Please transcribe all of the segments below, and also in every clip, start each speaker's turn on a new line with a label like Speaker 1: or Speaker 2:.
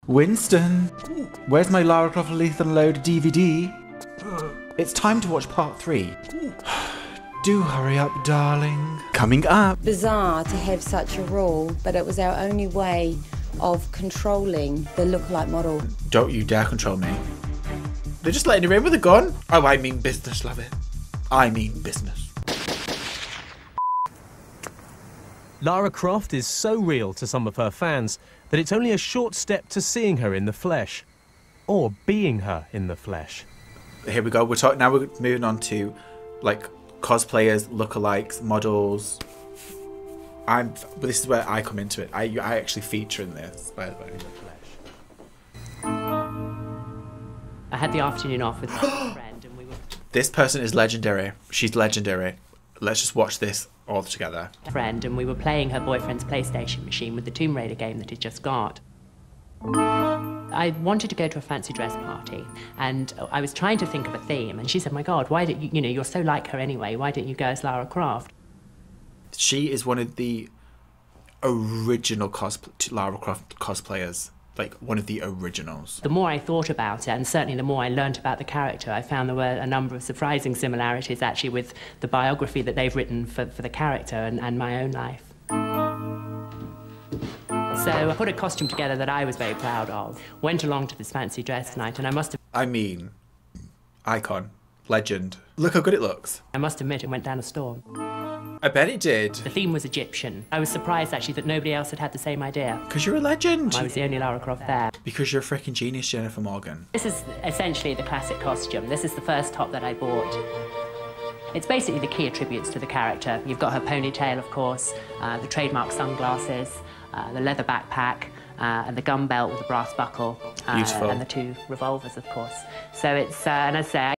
Speaker 1: Winston, where's my Lara Croft Lethal Load DVD? It's time to watch part 3. Do hurry up, darling. Coming up.
Speaker 2: Bizarre to have such a rule, but it was our only way of controlling the lookalike model.
Speaker 1: Don't you dare control me. They're just letting her in with a gun. Oh, I mean business, love it. I mean business.
Speaker 3: Lara Croft is so real to some of her fans that it's only a short step to seeing her in the flesh. Or being her in the flesh.
Speaker 1: Here we go. Now we're moving on to, like, cosplayers, lookalikes, models. But this is where I come into it. I actually feature in this, by the way.
Speaker 4: I had the afternoon off with my friend and we were...
Speaker 1: This person is legendary. She's legendary. Let's just watch this all together.
Speaker 4: And we were playing her boyfriend's PlayStation machine with the Tomb Raider game that he'd just got. I wanted to go to a fancy dress party and I was trying to think of a theme and she said, my God, why don't you, you're so like her anyway, why don't you go as Lara Croft?
Speaker 1: She is one of the original Lara Croft cosplayers. Like, one of the originals.
Speaker 4: The more I thought about it, and certainly the more I learnt about the character, I found there were a number of surprising similarities actually with the biography that they've written for the character and my own life. So I put a costume together that I was very proud of, went along to this fancy dress night, and I must have...
Speaker 1: I mean, icon, legend. Look how good it looks.
Speaker 4: I must admit it went down a storm.
Speaker 1: I bet it did.
Speaker 4: The theme was Egyptian. I was surprised actually that nobody else had the same idea.
Speaker 1: Because you're a legend.
Speaker 4: I was the only Lara Croft there.
Speaker 1: Because you're a freaking genius, Jennifer Morgan.
Speaker 4: This is essentially the classic costume. This is the first top that I bought. It's basically the key attributes to the character. You've got her ponytail, of course, the trademark sunglasses, the leather backpack, and the gun belt with the brass buckle.
Speaker 1: Beautiful.
Speaker 4: And the 2 revolvers, of course. So it's, and as I say,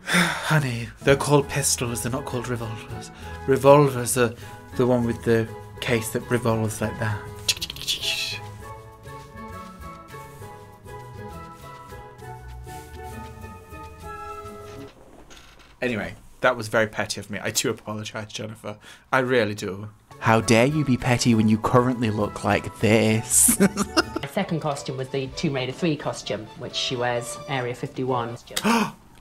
Speaker 1: Honey, they're called pistols, they're not called revolvers. Revolvers are the one with the case that revolves like that. Anyway, that was very petty of me. I do apologise, Jennifer. I really do. How dare you be petty when you currently look like this?
Speaker 4: my second costume was the Tomb Raider 3 costume, which she wears Area 51.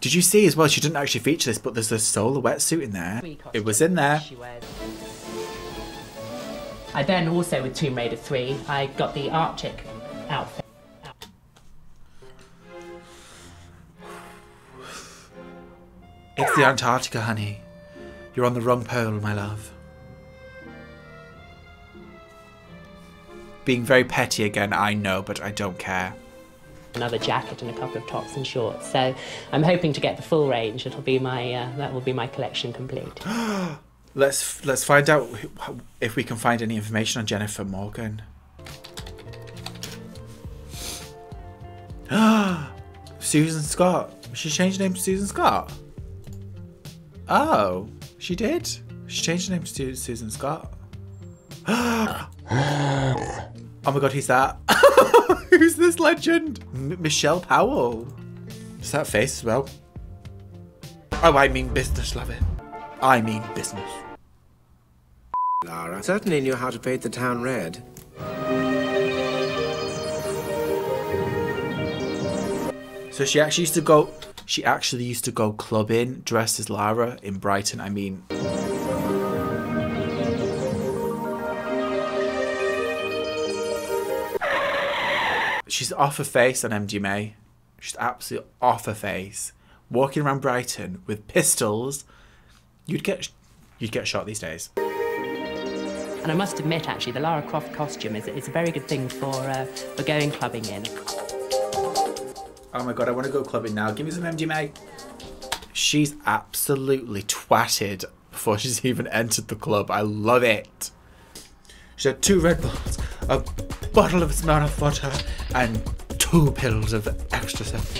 Speaker 1: Did you see as well, she didn't actually feature this, but there's a solar wetsuit in there. It was in there.
Speaker 4: I then also, with Tomb Raider 3, I got the Arctic outfit.
Speaker 1: It's the Antarctica, honey. You're on the wrong pole, my love. Being very petty again, I know, but I don't care.
Speaker 4: Another jacket and a couple of tops and shorts. So I'm hoping to get the full range. It'll be my that will be my collection complete.
Speaker 1: Let's find out if we can find any information on Jennifer Morgan. Susan Scott. She changed her name to Susan Scott. Oh, she did. She changed her name to Susan Scott. Oh my God, who's that? Who's this legend? Michelle Powell. Is that face as well? Oh, I mean business, love it. I mean business.
Speaker 5: Lara certainly knew how to paint the town red.
Speaker 1: So she actually used to go clubbing dressed as Lara in Brighton. I mean, she's off her face on MDMA. She's absolutely off her face. Walking around Brighton with pistols, you'd get shot these days.
Speaker 4: And I must admit, actually, the Lara Croft costume is a very good thing for going clubbing in.
Speaker 1: Oh my God, I want to go clubbing now. Give me some MDMA. She's absolutely twatted before she's even entered the club. I love it. She had 2 Red Bulls, a bottle of Smirnoff vodka, and 2 pills of extra stuff.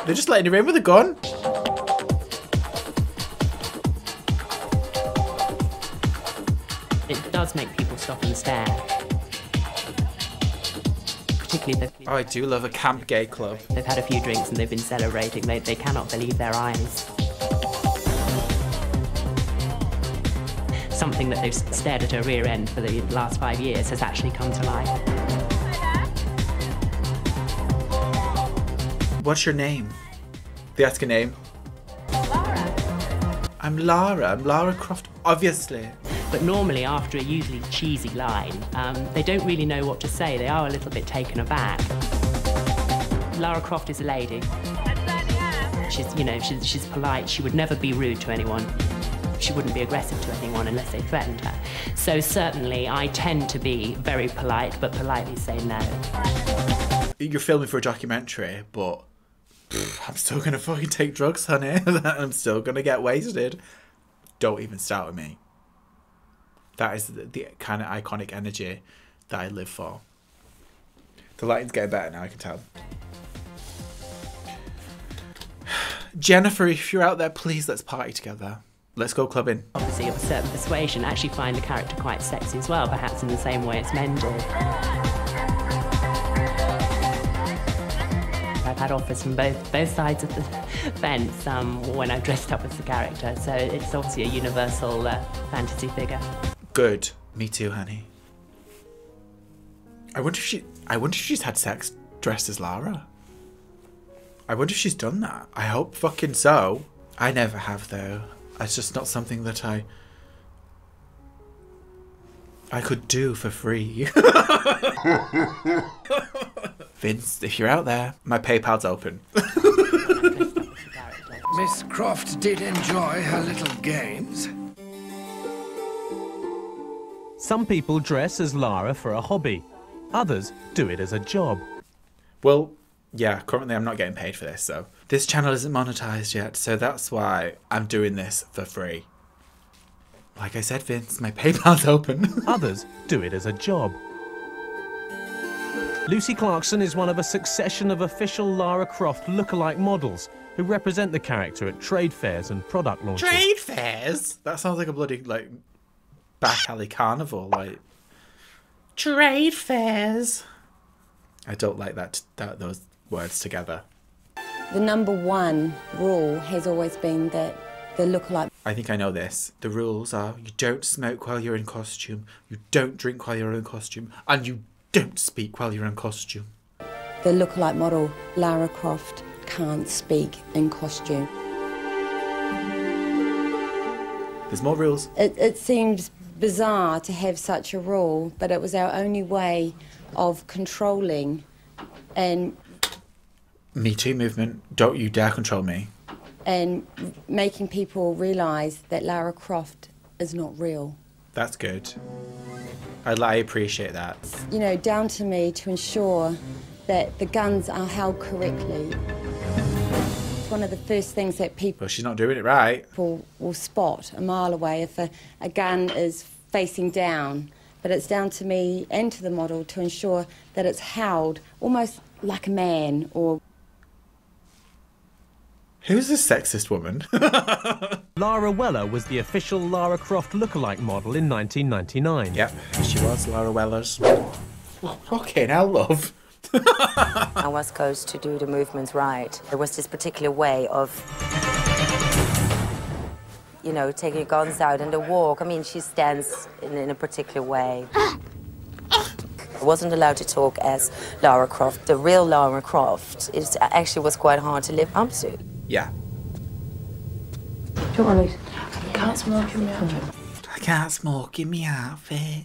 Speaker 1: They're just letting her in with a gun.
Speaker 4: It does make people stop and stare. Particularly the...
Speaker 1: Oh, I do love a camp gay club.
Speaker 4: They've had a few drinks and they've been celebrating. They cannot believe their eyes. Something everything that they've stared at her rear end for the last 5 years has actually come to life.
Speaker 1: What's your name? They ask a name.
Speaker 4: Lara.
Speaker 1: I'm Lara Croft, obviously.
Speaker 4: But normally, after a usually cheesy line, they don't really know what to say. They are a little bit taken aback. Lara Croft is a lady. She's, you know, she's polite. She would never be rude to anyone. She wouldn't be aggressive to anyone unless they threatened her. So certainly, I tend to be very polite, but politely say no.
Speaker 1: You're filming for a documentary, but I'm still gonna fucking take drugs, honey. I'm still gonna get wasted. Don't even start with me. That is the kind of iconic energy that I live for. The lighting's getting better now, I can tell. Jennifer, if you're out there, please let's party together. Let's go clubbing.
Speaker 4: Obviously, of a certain persuasion, actually find the character quite sexy as well, perhaps in the same way as men do. I've had offers from both sides of the fence when I've dressed up as the character, so it's obviously a universal fantasy figure.
Speaker 1: Good. Me too, honey. I wonder if she's had sex dressed as Lara. I wonder if she's done that. I hope fucking so. I never have though. It's just not something that I could do for free. Vince, if you're out there, my PayPal's open.
Speaker 6: Miss Croft did enjoy her little games.
Speaker 3: Some people dress as Lara for a hobby. Others do it as a job.
Speaker 1: Well, yeah, currently I'm not getting paid for this, so. This channel isn't monetized yet, so that's why I'm doing this for free. Like I said, Vince, my PayPal's open.
Speaker 3: Others do it as a job. Lucy Clarkson is one of a succession of official Lara Croft lookalike models who represent the character at trade fairs and product launches.
Speaker 1: Trade fairs? That sounds like a bloody, like, back alley carnival, like. Trade fairs. I don't like those words together.
Speaker 2: The #1 rule has always been that the lookalike.
Speaker 1: I think I know this. The rules are you don't smoke while you're in costume, you don't drink while you're in costume, and you don't speak while you're in costume.
Speaker 2: The lookalike model, Lara Croft, can't speak in costume.
Speaker 1: There's more rules.
Speaker 2: It seems bizarre to have such a rule, but it was our only way of controlling and...
Speaker 1: Me Too movement, don't you dare control me.
Speaker 2: And making people realise that Lara Croft is not real.
Speaker 1: That's good. I appreciate that.
Speaker 2: You know, down to me to ensure that the guns are held correctly. It's one of the first things that people...
Speaker 1: Well, she's not doing it right.
Speaker 2: People will spot a mile away if a gun is facing down. But it's down to me and to the model to ensure that it's held almost like a man or...
Speaker 1: Who's this sexist woman?
Speaker 3: Lara Weller was the official Lara Croft lookalike model in 1999.
Speaker 1: Yep, she was Lara Weller's. Fucking hell, love.
Speaker 7: I was coached to do the movements right. There was this particular way of, you know, taking your guns out and the walk. I mean, she stands in a particular way. I wasn't allowed to talk as Lara Croft. The real Lara Croft actually was quite hard to live up to.
Speaker 1: Yeah.
Speaker 7: Don't worry.
Speaker 2: I can't smoke in my outfit.
Speaker 1: I can't smoke in my outfit.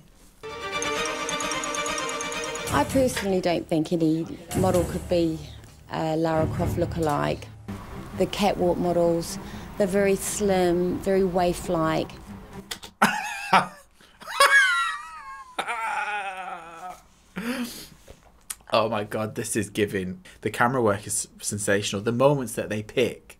Speaker 2: I personally don't think any model could be a Lara Croft lookalike. The catwalk models, they're very slim, very waif-like.
Speaker 1: Oh my god, this is giving. The camera work is sensational. The moments that they pick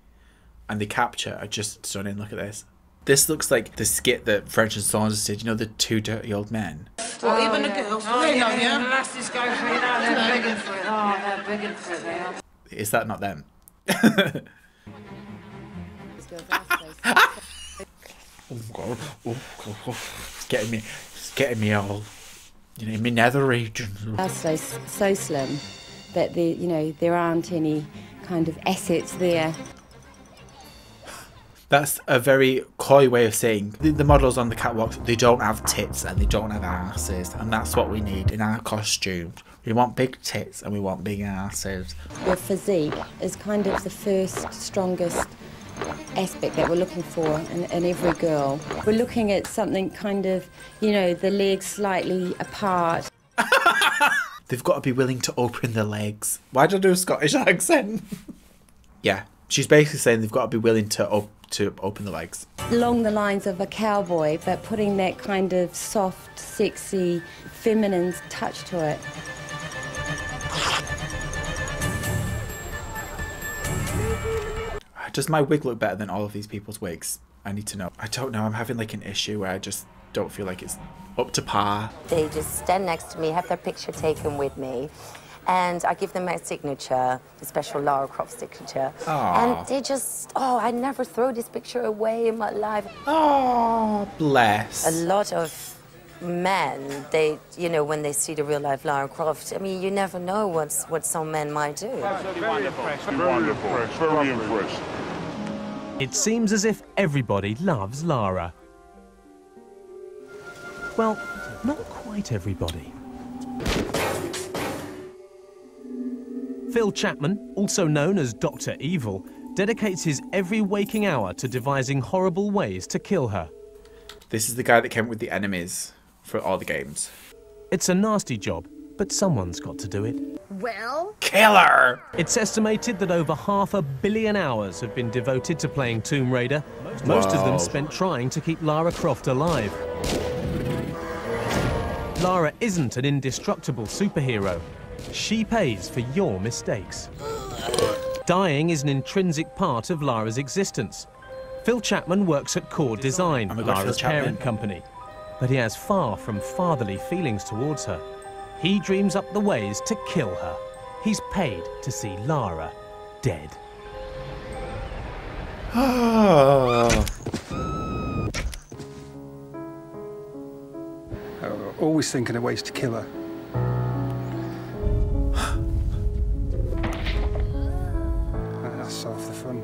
Speaker 1: and they capture are just stunning. Look at this. This looks like the skit that French and Saunders did. You know, the two dirty old men?
Speaker 8: Well, even the girls, they know, yeah? The lasses go for it now, they're begging for it. Oh, they're begging for it, they are.
Speaker 1: Is that not them? Oh god. It's getting me all, you know, in my nether regions.
Speaker 2: Are so slim that there aren't any kind of assets there.
Speaker 1: That's a very coy way of saying the models on the catwalks, they don't have tits and they don't have asses, and that's what we need in our costumes. We want big tits and we want big asses.
Speaker 2: Your physique is kind of the first, strongest aspect that we're looking for in every girl. We're looking at something kind of, you know, the legs slightly apart.
Speaker 1: They've got to be willing to open their legs. Why did I do a Scottish accent? Yeah, she's basically saying they've got to be willing to open the legs.
Speaker 2: Along the lines of a cowboy, but putting that kind of soft, sexy, feminine touch to it.
Speaker 1: Does my wig look better than all of these people's wigs? I need to know. I don't know. I'm having like an issue where I just don't feel like it's up to par.
Speaker 7: They just stand next to me, have their picture taken with me, and I give them my signature, the special Lara Croft signature.
Speaker 1: Aww.
Speaker 7: And they just, oh, I never throw this picture away in my life.
Speaker 1: Oh, bless.
Speaker 7: A lot of men, they, you know, when they see the real life Lara Croft, I mean, you never know what some men might do.
Speaker 9: Very impressed. Very impressed.
Speaker 3: It seems as if everybody loves Lara. Well, not quite everybody. Phil Chapman, also known as Dr. Evil, dedicates his every waking hour to devising horrible ways to kill her.
Speaker 1: This is the guy that came up with the enemies for all the games.
Speaker 3: It's a nasty job, but someone's got to do it.
Speaker 10: Well?
Speaker 1: Killer!
Speaker 3: It's estimated that over 500 million hours have been devoted to playing Tomb Raider, most of them spent trying to keep Lara Croft alive. Lara isn't an indestructible superhero. She pays for your mistakes. Dying is an intrinsic part of Lara's existence. Phil Chapman works at Core Design, Lara's parent company, but he has far from fatherly feelings towards her. He dreams up the ways to kill her. He's paid to see Lara dead.
Speaker 11: Always thinking of ways to kill her. That's half the fun.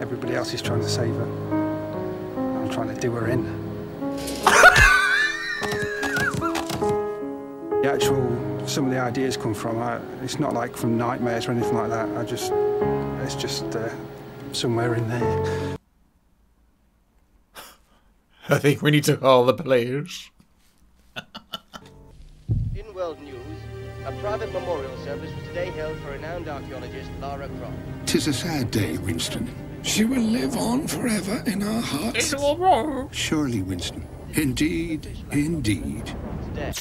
Speaker 11: Everybody else is trying to save her. I'm trying to do her in. The actual, some of the ideas come from, it's not like from nightmares or anything like that. It's just somewhere in there.
Speaker 1: I think we need to call the police.
Speaker 12: In world news, a private memorial service was today held for renowned archaeologist Lara Croft.
Speaker 6: 'Tis a sad day, Winston. She will live on forever in our hearts. Surely, Winston. Indeed, indeed.
Speaker 12: Today.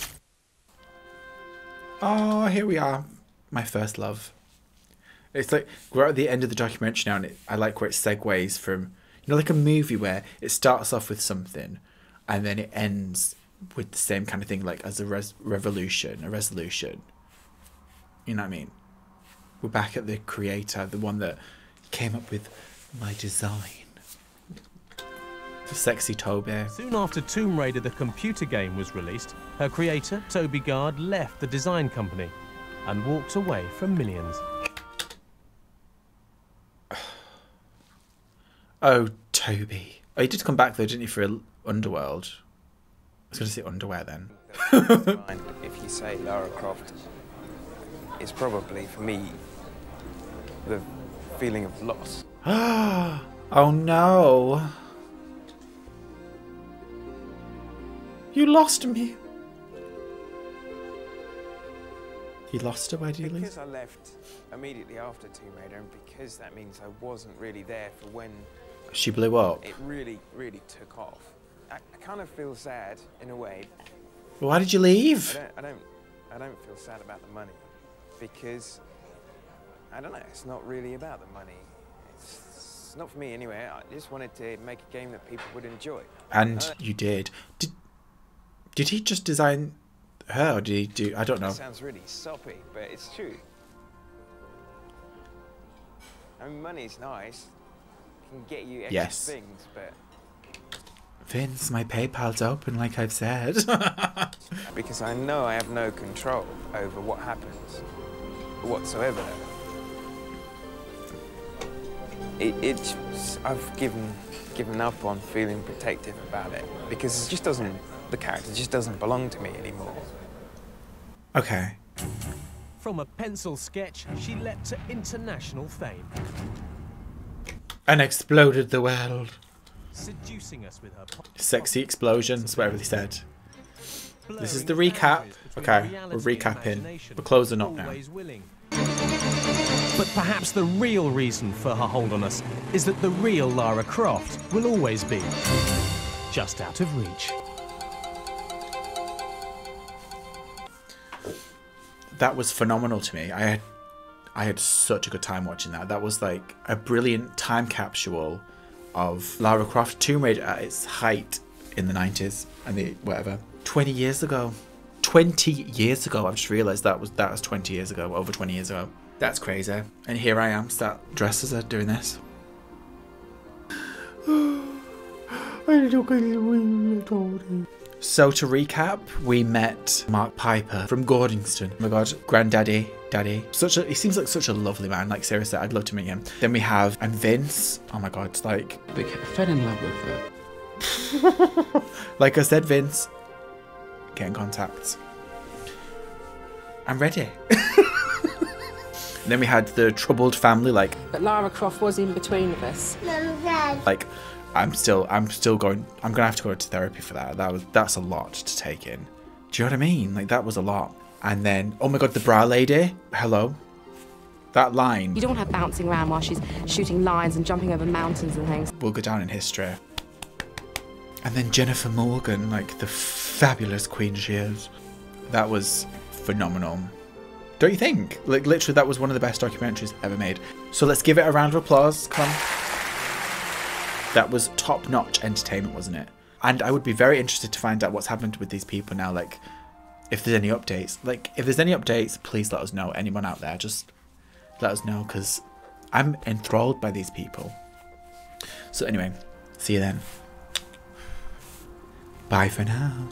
Speaker 1: Oh, here we are. My first love. It's like, we're at the end of the documentary now, and I like where it segues from, you know, like a movie where it starts off with something, and then it ends with the same kind of thing, like as a resolution. You know what I mean? We're back at the creator, the one that came up with my design. The sexy Toby.
Speaker 3: Soon after Tomb Raider the computer game was released, her creator, Toby Gard, left the design company and walked away from millions.
Speaker 1: Oh, Toby. Oh, he did come back though, didn't he, for Underworld? I was going to say underwear then.
Speaker 5: If you say Lara Croft, it's probably, for me, the feeling of loss.
Speaker 1: Oh no. You lost me. You lost her, why did you leave?
Speaker 5: Because I left immediately after Tomb Raider, and because that means I wasn't really there for when
Speaker 1: she blew up.
Speaker 5: It really, really took off. I kind of feel sad in a way.
Speaker 1: Why did you leave?
Speaker 5: I don't feel sad about the money, because I don't know. It's not really about the money. It's not for me anyway. I just wanted to make a game that people would enjoy.
Speaker 1: And you did. Did he just design her, or did he do? I don't know.
Speaker 5: It sounds really soppy, but it's true. I mean, money's nice. It can get you extra things, but
Speaker 1: Vince, my PayPal's open, like I've said.
Speaker 5: because I know I have no control over what happens whatsoever. I've given up on feeling protective about it because it just doesn't, the character just doesn't belong to me anymore.
Speaker 1: Okay.
Speaker 3: From a pencil sketch, she leapt to international fame.
Speaker 1: And exploded the world.
Speaker 3: Seducing us with her
Speaker 1: sexy explosions, whatever they said. This is the recap. Okay, we're recapping. We're closing up now.
Speaker 3: But perhaps the real reason for her hold on us is that the real Lara Croft will always be just out of reach.
Speaker 1: That was phenomenal to me. I had such a good time watching that. That was like a brilliant time capsule of Lara Croft Tomb Raider at its height in the 90s and the whatever. 20 years ago. 20 years ago. I've just realised that was 20 years ago, over 20 years ago. That's crazy. And here I am, sat dressed as her doing this. So to recap, we met Mark Piper from Gordonston. Oh my god, granddaddy, daddy. He seems like such a lovely man. Like seriously, I'd love to meet him. Then we have Vince. Oh my god, like
Speaker 10: they fell in love with her.
Speaker 1: Like I said, Vince, get in contact. I'm ready. Then we had the troubled family, like.
Speaker 13: But Lara Croft was in between of us.
Speaker 1: Like, I'm still going. I'm gonna have to go to therapy for that. That's a lot to take in. Do you know what I mean? Like that was a lot. And then, oh my god, the bra lady. Hello. That line.
Speaker 13: You don't want her bouncing around while she's shooting lines and jumping over mountains and things.
Speaker 1: Will go down in history. And then Jennifer Morgan, like the fabulous queen she is. That was phenomenal. Don't you think? Like literally that was one of the best documentaries ever made. So let's give it a round of applause. Come on. That was top-notch entertainment, wasn't it? And I would be very interested to find out what's happened with these people now. Like, if there's any updates. Like, if there's any updates, please let us know. Anyone out there, just let us know because I'm enthralled by these people. So anyway, see you then. Bye for now.